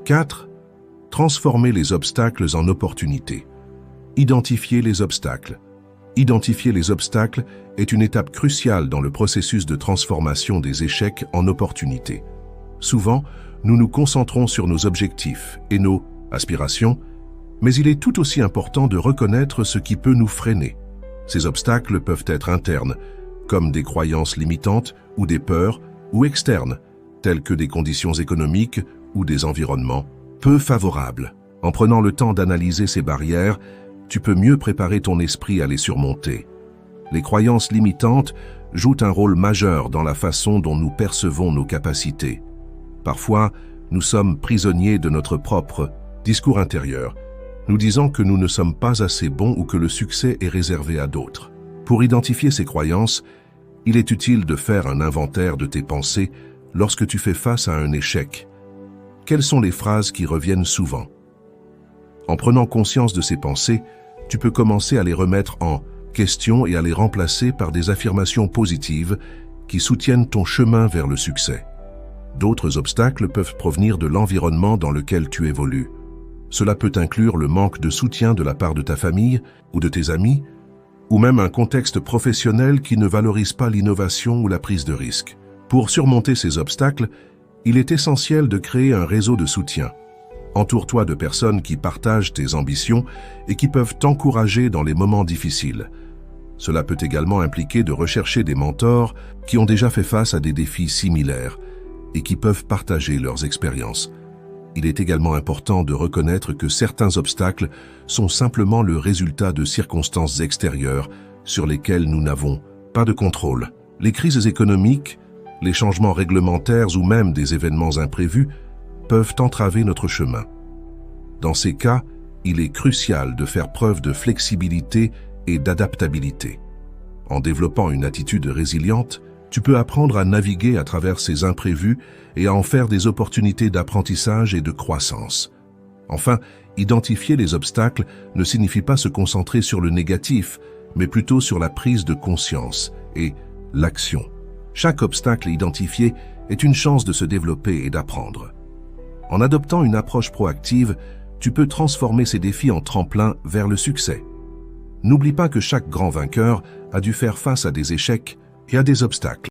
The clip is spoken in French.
4. Transformer les obstacles en opportunités. Identifier les obstacles. Identifier les obstacles est une étape cruciale dans le processus de transformation des échecs en opportunités. Souvent, nous nous concentrons sur nos objectifs et nos aspirations, mais il est tout aussi important de reconnaître ce qui peut nous freiner. Ces obstacles peuvent être internes, comme des croyances limitantes ou des peurs, ou externes, telles que des conditions économiques ou des environnements peu favorables. En prenant le temps d'analyser ces barrières, tu peux mieux préparer ton esprit à les surmonter. Les croyances limitantes jouent un rôle majeur dans la façon dont nous percevons nos capacités. Parfois, nous sommes prisonniers de notre propre discours intérieur, nous disant que nous ne sommes pas assez bons ou que le succès est réservé à d'autres. Pour identifier ces croyances, il est utile de faire un inventaire de tes pensées lorsque tu fais face à un échec. Quelles sont les phrases qui reviennent souvent? En prenant conscience de ces pensées, tu peux commencer à les remettre en question et à les remplacer par des affirmations positives qui soutiennent ton chemin vers le succès. D'autres obstacles peuvent provenir de l'environnement dans lequel tu évolues. Cela peut inclure le manque de soutien de la part de ta famille ou de tes amis, ou même un contexte professionnel qui ne valorise pas l'innovation ou la prise de risque. Pour surmonter ces obstacles, il est essentiel de créer un réseau de soutien. Entoure-toi de personnes qui partagent tes ambitions et qui peuvent t'encourager dans les moments difficiles. Cela peut également impliquer de rechercher des mentors qui ont déjà fait face à des défis similaires et qui peuvent partager leurs expériences. Il est également important de reconnaître que certains obstacles sont simplement le résultat de circonstances extérieures sur lesquelles nous n'avons pas de contrôle. Les crises économiques, les changements réglementaires ou même des événements imprévus peuvent entraver notre chemin. Dans ces cas, il est crucial de faire preuve de flexibilité et d'adaptabilité. En développant une attitude résiliente, tu peux apprendre à naviguer à travers ces imprévus et à en faire des opportunités d'apprentissage et de croissance. Enfin, identifier les obstacles ne signifie pas se concentrer sur le négatif, mais plutôt sur la prise de conscience et l'action. Chaque obstacle identifié est une chance de se développer et d'apprendre. En adoptant une approche proactive, tu peux transformer ces défis en tremplin vers le succès. N'oublie pas que chaque grand vainqueur a dû faire face à des échecs et à des obstacles.